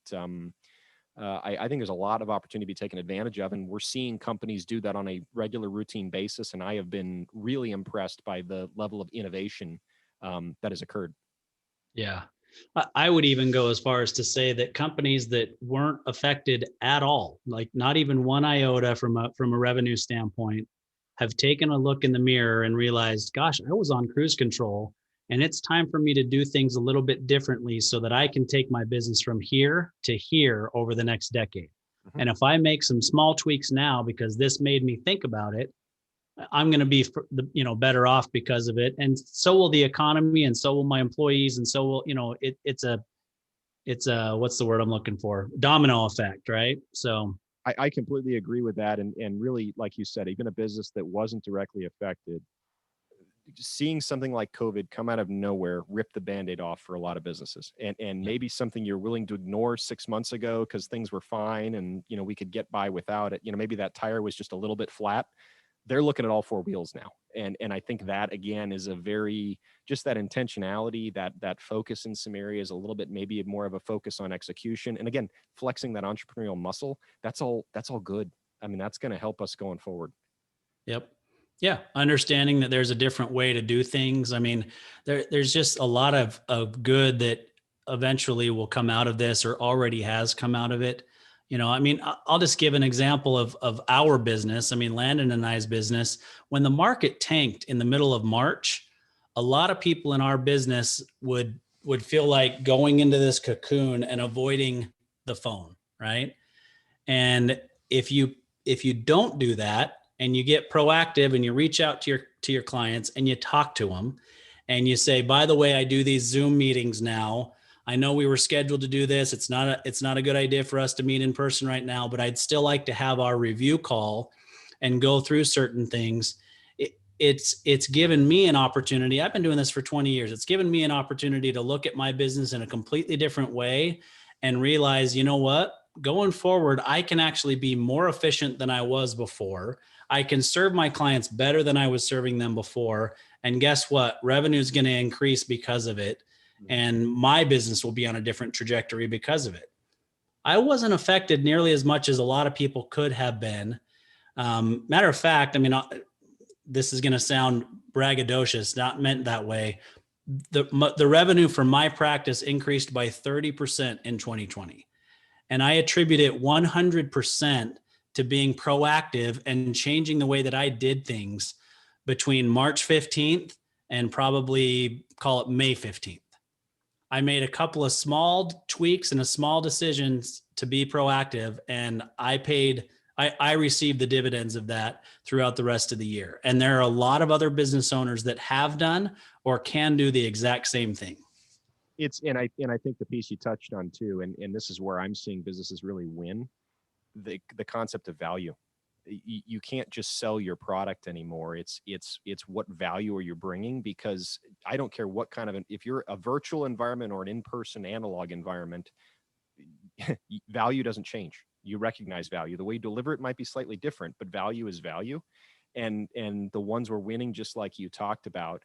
I think there's a lot of opportunity to be taken advantage of. And we're seeing companies do that on a regular routine basis. And I have been really impressed by the level of innovation that has occurred. Yeah. I would even go as far as to say that companies that weren't affected at all, like not even one iota from a revenue standpoint, have taken a look in the mirror and realized, gosh, I was on cruise control and it's time for me to do things a little bit differently so that I can take my business from here to here over the next decade. Mm-hmm. And if I make some small tweaks now, because this made me think about it, I'm going to be, better off because of it. And so will the economy, and so will my employees. And so will, it's a, what's the word I'm looking for? Domino effect, right? So I completely agree with that. And really, like you said, even a business that wasn't directly affected, seeing something like COVID come out of nowhere, rip the Band-Aid off for a lot of businesses, and maybe something you're willing to ignore 6 months ago because things were fine and, we could get by without it. Maybe that tire was just a little bit flat. they're looking at all four wheels now. And I think that again is a very, just that intentionality, that focus in some areas, a little bit, maybe more of a focus on execution. And again, flexing that entrepreneurial muscle, that's all good. I mean, that's going to help us going forward. Yep. Yeah. Understanding that there's a different way to do things. I mean, there's just a lot of good that eventually will come out of this or already has come out of it. I mean, I'll just give an example of our business. I mean, Landon and I's business, when the market tanked in the middle of March, a lot of people in our business would feel like going into this cocoon and avoiding the phone. Right. And if you don't do that, and you get proactive and you reach out to your clients and you talk to them and you say, by the way, I do these Zoom meetings now. I know we were scheduled to do this. It's not a good idea for us to meet in person right now, but I'd still like to have our review call and go through certain things. It's given me an opportunity. I've been doing this for 20 years. It's given me an opportunity to look at my business in a completely different way and realize, you know what, going forward, I can actually be more efficient than I was before. I can serve my clients better than I was serving them before. And guess what? Revenue is going to increase because of it. And my business will be on a different trajectory because of it. I wasn't affected nearly as much as a lot of people could have been. Matter of fact, I mean, this is going to sound braggadocious, not meant that way. The revenue for my practice increased by 30% in 2020. And I attribute it 100% to being proactive and changing the way that I did things between March 15th and probably call it May 15th. I made a couple of small tweaks and a small decisions to be proactive, and I received the dividends of that throughout the rest of the year. And there are a lot of other business owners that have done or can do the exact same thing. And I think the piece you touched on too, and this is where I'm seeing businesses really win, the concept of value. You can't just sell your product anymore. It's what value are you bringing? Because I don't care what kind of if you're a virtual environment or an in-person analog environment, value doesn't change. You recognize value. The way you deliver it might be slightly different, but value is value. And the ones we're winning, just like you talked about,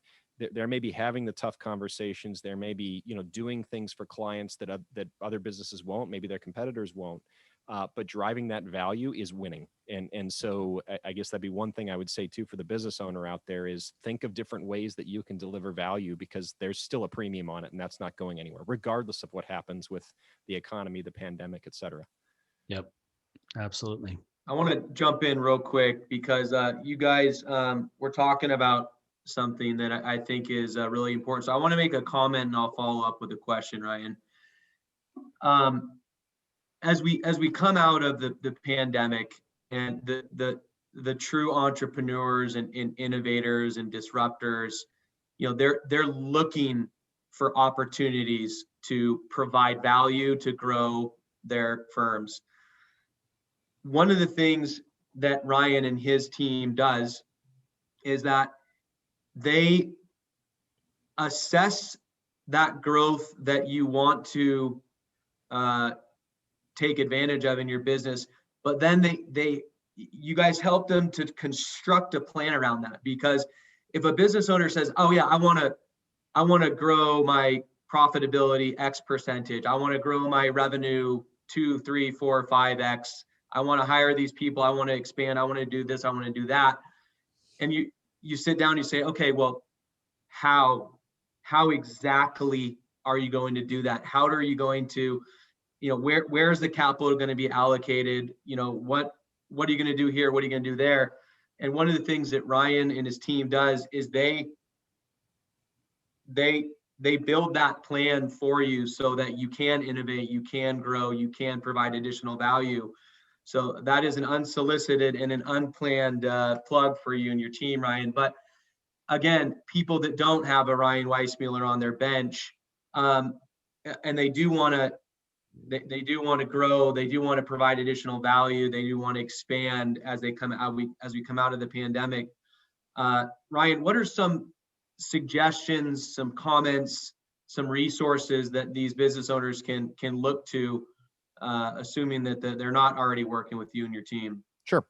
they're maybe having the tough conversations. They're maybe, doing things for clients that other businesses won't, maybe their competitors won't. But driving that value is winning. And so I guess that'd be one thing I would say too for the business owner out there is think of different ways that you can deliver value, because there's still a premium on it, and that's not going anywhere, regardless of what happens with the economy, the pandemic, et cetera. Yep, absolutely. I want to jump in real quick because you guys were talking about something that I think is really important. So I want to make a comment and I'll follow up with a question, Ryan. As we come out of the pandemic and the true entrepreneurs and innovators and disruptors, they're looking for opportunities to provide value to grow their firms. One of the things that Ryan and his team does is that they assess that growth that you want to take advantage of in your business, but then you guys help them to construct a plan around that. Because if a business owner says, oh yeah, I want to grow my profitability X percentage, I want to grow my revenue 2, 3, 4, 5X, I want to hire these people, I want to expand, I want to do this, I want to do that. And you sit down and you say, okay, well, how exactly are you going to do that? How are you going to, where's the capital going to be allocated? What are you going to do here? What are you going to do there? And one of the things that Ryan and his team does is they build that plan for you so that you can innovate, you can grow, you can provide additional value. So that is an unsolicited and an unplanned plug for you and your team, Ryan. But again, people that don't have a Ryan Weissmueller on their bench, and they do want to grow, they do want to provide additional value, they do want to expand as we come out of the pandemic. Ryan, what are some suggestions, some comments, some resources that these business owners can look to, assuming that they're not already working with you and your team? Sure.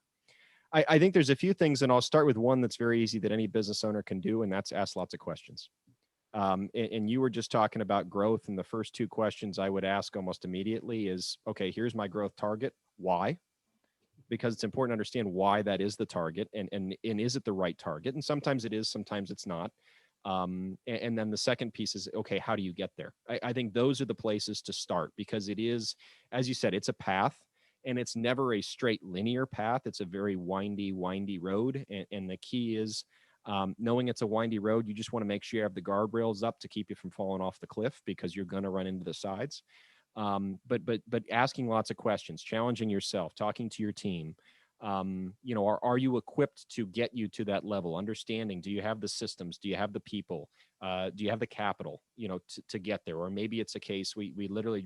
I think there's a few things, and I'll start with one that's very easy that any business owner can do, and that's ask lots of questions. And you were just talking about growth, and the first two questions I would ask almost immediately is, okay, here's my growth target. Why? Because it's important to understand why that is the target, and is it the right target? And sometimes it is, sometimes it's not. And then the second piece is, okay, how do you get there? I think those are the places to start, because it is, as you said, it's a path, and it's never a straight linear path. It's a very windy road. And the key is, knowing it's a windy road, you just want to make sure you have the guardrails up to keep you from falling off the cliff, because you're going to run into the sides. But asking lots of questions, challenging yourself, talking to your team. Are you equipped to get you to that level? Understanding, do you have the systems? Do you have the people? Do you have the capital, to get there? Or maybe it's a case we literally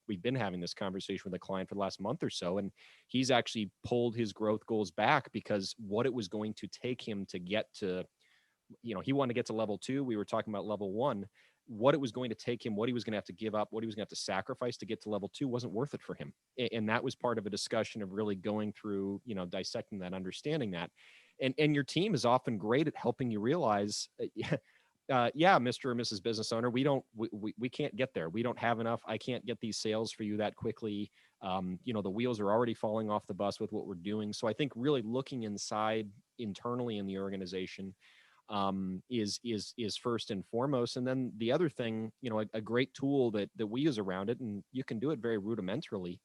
we've been having this conversation with a client for the last month or so, and he's actually pulled his growth goals back because what it was going to take him to get to, he wanted to get to level 2. We were talking about level 1. What it was going to take him, what he was going to have to give up, what he was going to have to sacrifice to get to level 2 wasn't worth it for him. And that was part of a discussion of really going through, dissecting that, understanding that. And your team is often great at helping you realize, yeah, Mr. or Mrs. Business Owner, we can't get there. We don't have enough. I can't get these sales for you that quickly. The wheels are already falling off the bus with what we're doing. So I think really looking inside internally in the organization is first and foremost. And then the other thing, a great tool that we use around it, and you can do it very rudimentarily,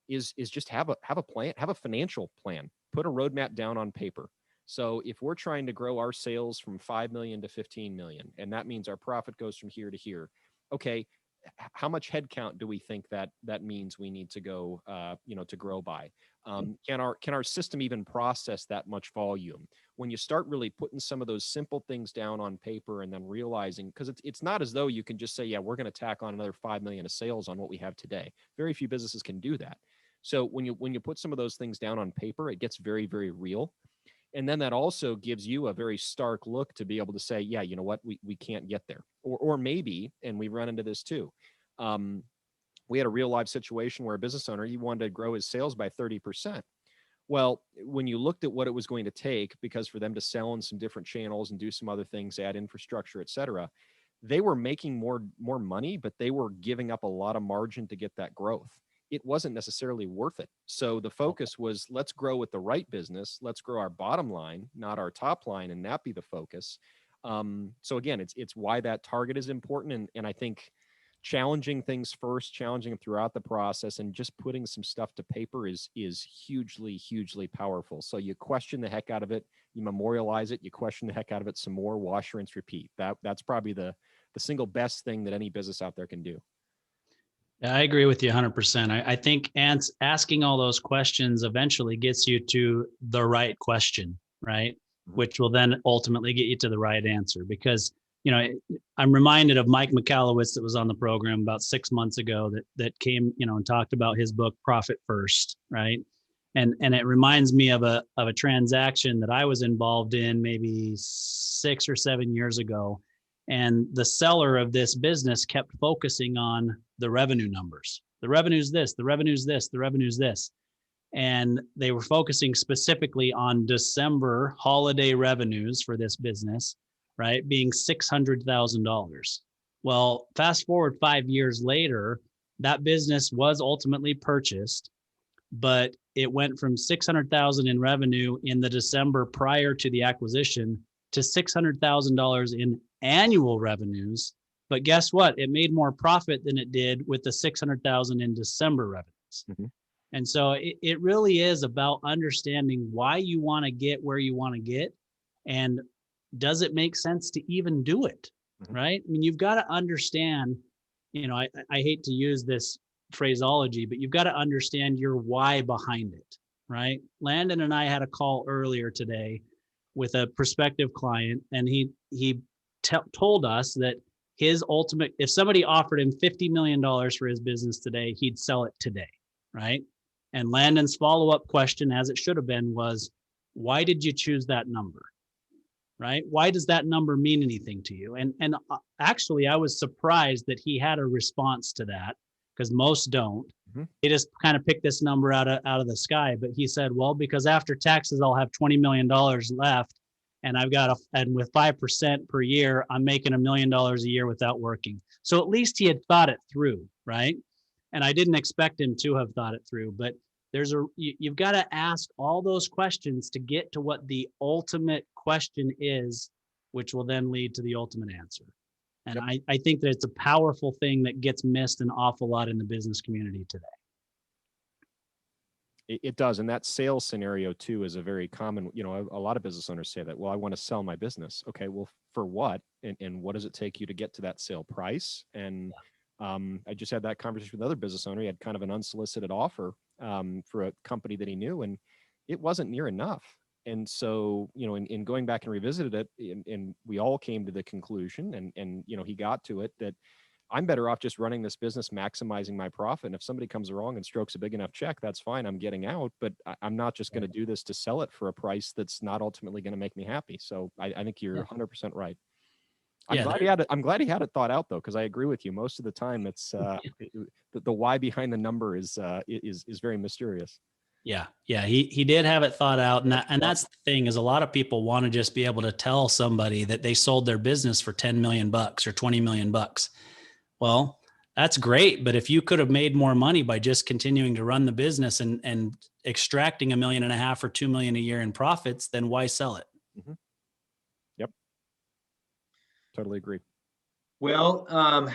is just have a plan, have a financial plan, put a roadmap down on paper. So if we're trying to grow our sales from 5 million to 15 million, and that means our profit goes from here to here, okay, how much headcount do we think that means we need to go, to grow by? Can our system even process that much volume? When you start really putting some of those simple things down on paper, and then realizing, because it's not as though you can just say, yeah, we're going to tack on another 5 million of sales on what we have today. Very few businesses can do that. So when you put some of those things down on paper, it gets very, very real. And then that also gives you a very stark look to be able to say, yeah, you know what, we can't get there. Or maybe, and we've run into this too, we had a real live situation where a business owner, he wanted to grow his sales by 30%. Well, when you looked at what it was going to take, because for them to sell in some different channels and do some other things, add infrastructure, et cetera, they were making more money, but they were giving up a lot of margin to get that growth. It wasn't necessarily worth it. So the focus was, let's grow with the right business. Let's grow our bottom line, not our top line, and that be the focus. So again, it's why that target is important. And I think challenging things first, challenging them throughout the process, and just putting some stuff to paper is hugely, hugely powerful. So you question the heck out of it, you memorialize it, you question the heck out of it some more, wash, rinse, repeat. That's probably the single best thing that any business out there can do. Yeah, I agree with you 100%. I think asking all those questions eventually gets you to the right question, right? Mm-hmm. Which will then ultimately get you to the right answer. Because, I'm reminded of Mike Michalowicz that was on the program about 6 months ago that came, and talked about his book, Profit First, right? And it reminds me of a transaction that I was involved in maybe 6 or 7 years ago. And the seller of this business kept focusing on the revenue numbers. The revenue's this, the revenue's this, the revenue's this. And they were focusing specifically on December holiday revenues for this business, right, being $600,000. Well, fast forward 5 years later, that business was ultimately purchased, but it went from $600,000 in revenue in the December prior to the acquisition to $600,000 in annual revenues. But guess what? It made more profit than it did with the $600,000 in December revenues. Mm-hmm. And so it really is about understanding why you want to get where you want to get, and does it make sense to even do it, mm-hmm. right? I mean, you've got to understand, I hate to use this phraseology, but you've got to understand your why behind it, right? Landon and I had a call earlier today with a prospective client, and he told us that his ultimate, if somebody offered him $50 million for his business today, he'd sell it today, right? And Landon's follow-up question, as it should have been, was, why did you choose that number, right? Why does that number mean anything to you? And actually, I was surprised that he had a response to that, because most don't. They just kind of pick this number out of the sky. But he said, well, because after taxes, I'll have $20 million left. And and with 5% per year, I'm making $1 million a year without working. So at least he had thought it through, right? And I didn't expect him to have thought it through, but you've got to ask all those questions to get to what the ultimate question is, which will then lead to the ultimate answer. And I think that it's a powerful thing that gets missed an awful lot in the business community today. It does. And that sales scenario too is a very common, a lot of business owners say that, well, I want to sell my business. Okay, well, for what? And what does it take you to get to that sale price? And I just had that conversation with another business owner. He had kind of an unsolicited offer for a company that he knew, and it wasn't near enough. And so, in going back and revisited it, and we all came to the conclusion, and he got to it, that I'm better off just running this business, maximizing my profit. And if somebody comes along and strokes a big enough check, that's fine. I'm getting out, but I'm not just going to do this to sell it for a price that's not ultimately going to make me happy. So I think you're 100% right. I'm glad he had it thought out though, because I agree with you. Most of the time, it's the why behind the number is very mysterious. Yeah, he did have it thought out, and that's the thing, is a lot of people want to just be able to tell somebody that they sold their business for $10 million or $20 million. Well, that's great, but if you could have made more money by just continuing to run the business and extracting $1.5 million or $2 million a year in profits, then why sell it? Mm-hmm. Yep, totally agree. Well,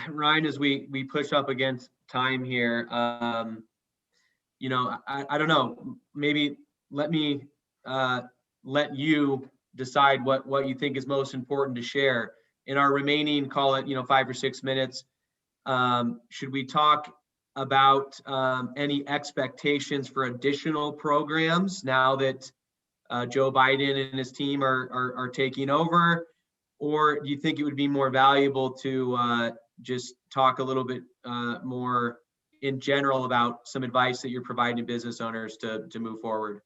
Ryan, as we push up against time here, I don't know. Maybe let me let you decide what you think is most important to share in our remaining, call it 5 or 6 minutes. Should we talk about any expectations for additional programs now that Joe Biden and his team are taking over? Or do you think it would be more valuable to just talk a little bit more in general about some advice that you're providing to business owners to move forward?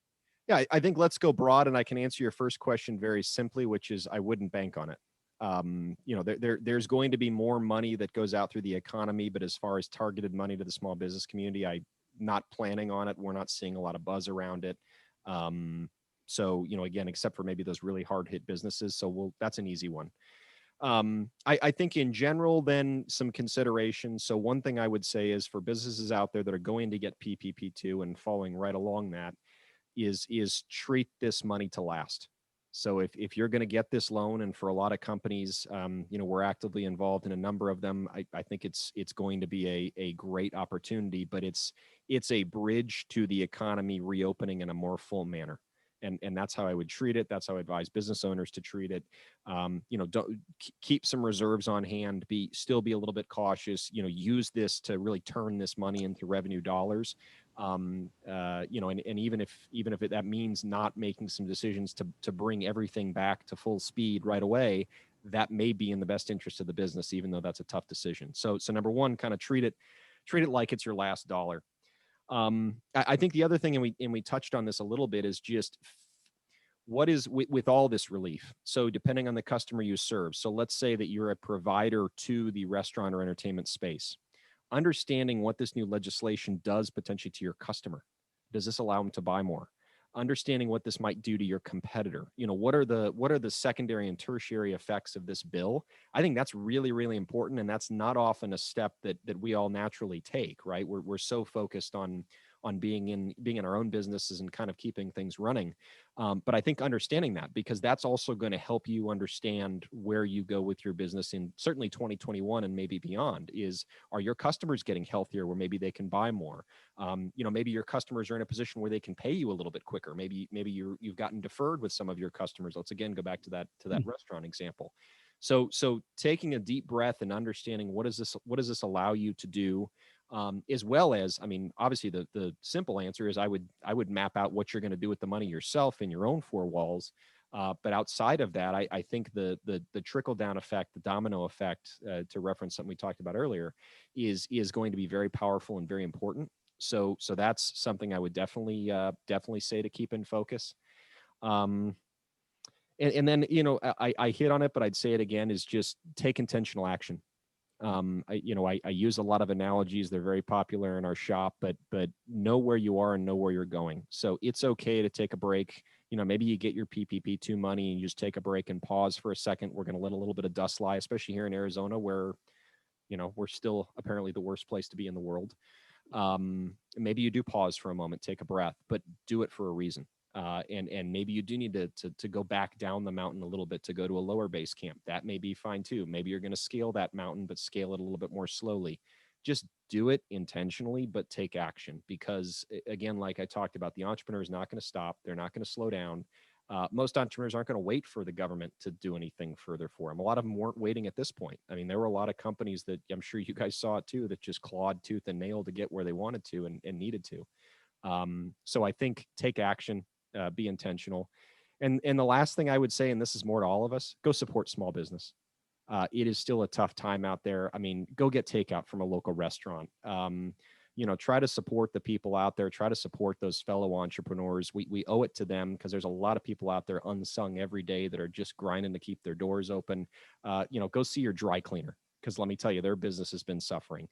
Yeah, I think let's go broad, and I can answer your first question very simply, which is I wouldn't bank on it. There's going to be more money that goes out through the economy, but as far as targeted money to the small business community, I'm not planning on it. We're not seeing a lot of buzz around it. So, again, except for maybe those really hard hit businesses. So that's an easy one. I think in general, then some consideration. So one thing I would say is for businesses out there that are going to get PPP2 and following right along that is treat this money to last. So if you're going to get this loan, and for a lot of companies, we're actively involved in a number of them, I think it's going to be a great opportunity, but it's a bridge to the economy reopening in a more full manner. And that's how I would treat it. That's how I advise business owners to treat it. Don't keep some reserves on hand, still be a little bit cautious, use this to really turn this money into revenue dollars. And even if that means not making some decisions to bring everything back to full speed right away, that may be in the best interest of the business, even though that's a tough decision. So number one, kind of treat it like it's your last dollar. I think the other thing, and we touched on this a little bit, is just what is with all this relief. So depending on the customer you serve. So let's say that you're a provider to the restaurant or entertainment space. Understanding what this new legislation does potentially to your customer. Does this allow them to buy more? Understanding what this might do to your competitor. What are the secondary and tertiary effects of this bill? I think that's really, really important. And that's not often a step that we all naturally take, right? We're so focused on being in our own businesses and kind of keeping things running. But I think understanding that, because that's also going to help you understand where you go with your business in certainly 2021 and maybe beyond, are your customers getting healthier where maybe they can buy more? Maybe your customers are in a position where they can pay you a little bit quicker. Maybe you've gotten deferred with some of your customers. Let's again go back to that restaurant example. So taking a deep breath and understanding what does this allow you to do? As well as, obviously the simple answer is I would map out what you're going to do with the money yourself in your own four walls. But outside of that, I think the trickle down effect, the domino effect, to reference something we talked about earlier, is going to be very powerful and very important. So that's something I would definitely say to keep in focus. And then, I hit on it, but I'd say it again, is just take intentional action. I use a lot of analogies. They're very popular in our shop, but know where you are and know where you're going. So it's okay to take a break. Maybe you get your PPP2 money and you just take a break and pause for a second. We're going to let a little bit of dust lie, especially here in Arizona, where, we're still apparently the worst place to be in the world. Maybe you do pause for a moment, take a breath, but do it for a reason. And maybe you do need to go back down the mountain a little bit to go to a lower base camp. That may be fine too. Maybe you're going to scale that mountain, but scale it a little bit more slowly. Just do it intentionally, but take action, because again, like I talked about, the entrepreneur is not going to stop. They're not going to slow down. Most entrepreneurs aren't going to wait for the government to do anything further for them. A lot of them weren't waiting at this point. I mean, there were a lot of companies that I'm sure you guys saw it too, that just clawed tooth and nail to get where they wanted to and needed to. So I think take action, be intentional. And the last thing I would say, and this is more to all of us, go support small business. It is still a tough time out there. I mean, go get takeout from a local restaurant. Try to support the people out there, try to support those fellow entrepreneurs. We owe it to them, because there's a lot of people out there unsung every day that are just grinding to keep their doors open. Go see your dry cleaner, because let me tell you, their business has been suffering.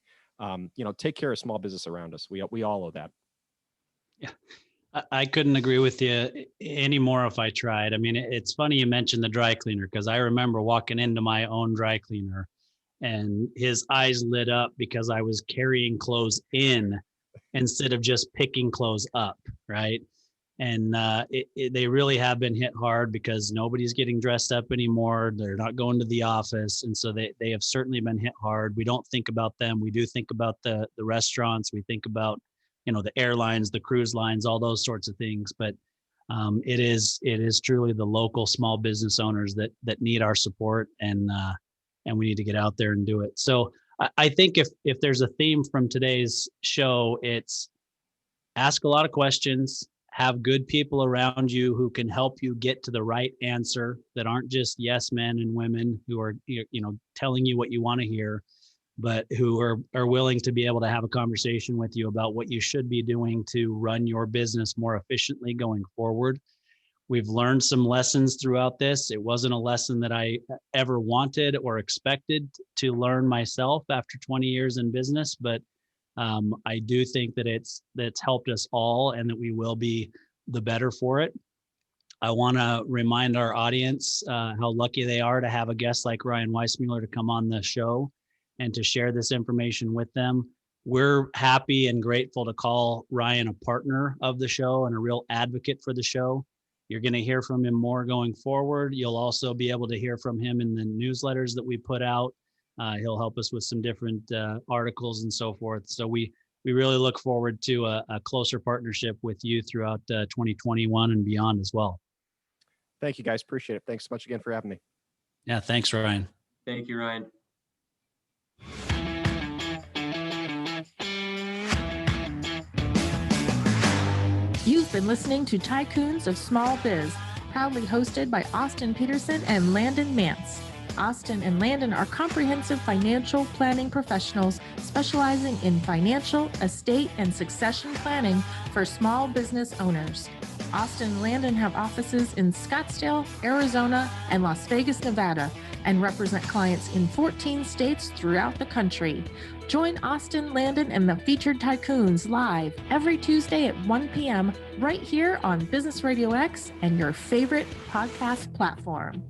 Take care of small business around us. We all owe that. Yeah, I couldn't agree with you anymore if I tried. I mean, it's funny you mentioned the dry cleaner, because I remember walking into my own dry cleaner and his eyes lit up because I was carrying clothes in instead of just picking clothes up, right? And they really have been hit hard, because nobody's getting dressed up anymore. They're not going to the office. And so they have certainly been hit hard. We don't think about them. We do think about the restaurants. We think about, the airlines, the cruise lines, all those sorts of things. But it is truly the local small business owners that need our support, and we need to get out there and do it. So I think if there's a theme from today's show, it's ask a lot of questions, have good people around you who can help you get to the right answer, that aren't just yes men and women who are, telling you what you want to hear, but who are willing to be able to have a conversation with you about what you should be doing to run your business more efficiently going forward. We've learned some lessons throughout this. It wasn't a lesson that I ever wanted or expected to learn myself after 20 years in business, but I do think that that's helped us all, and that we will be the better for it. I want to remind our audience how lucky they are to have a guest like Ryan Weissmueller to come on the show and to share this information with them. We're happy and grateful to call Ryan a partner of the show and a real advocate for the show. You're going to hear from him more going forward. You'll also be able to hear from him in the newsletters that we put out. He'll help us with some different articles and so forth. So we really look forward to a closer partnership with you throughout 2021 and beyond as well. Thank you, guys. Appreciate it. Thanks so much again for having me. Yeah, thanks, Ryan. Thank you, Ryan. You've been listening to Tycoons of Small Biz, proudly hosted by Austin Peterson and Landon Mance. Austin and Landon are comprehensive financial planning professionals specializing in financial, estate, and succession planning for small business owners. Austin and Landon have offices in Scottsdale, Arizona, and Las Vegas, Nevada, and represent clients in 14 states throughout the country. Join Austin, Landon, and the featured Tycoons live every Tuesday at 1 p.m. right here on Business Radio X and your favorite podcast platform.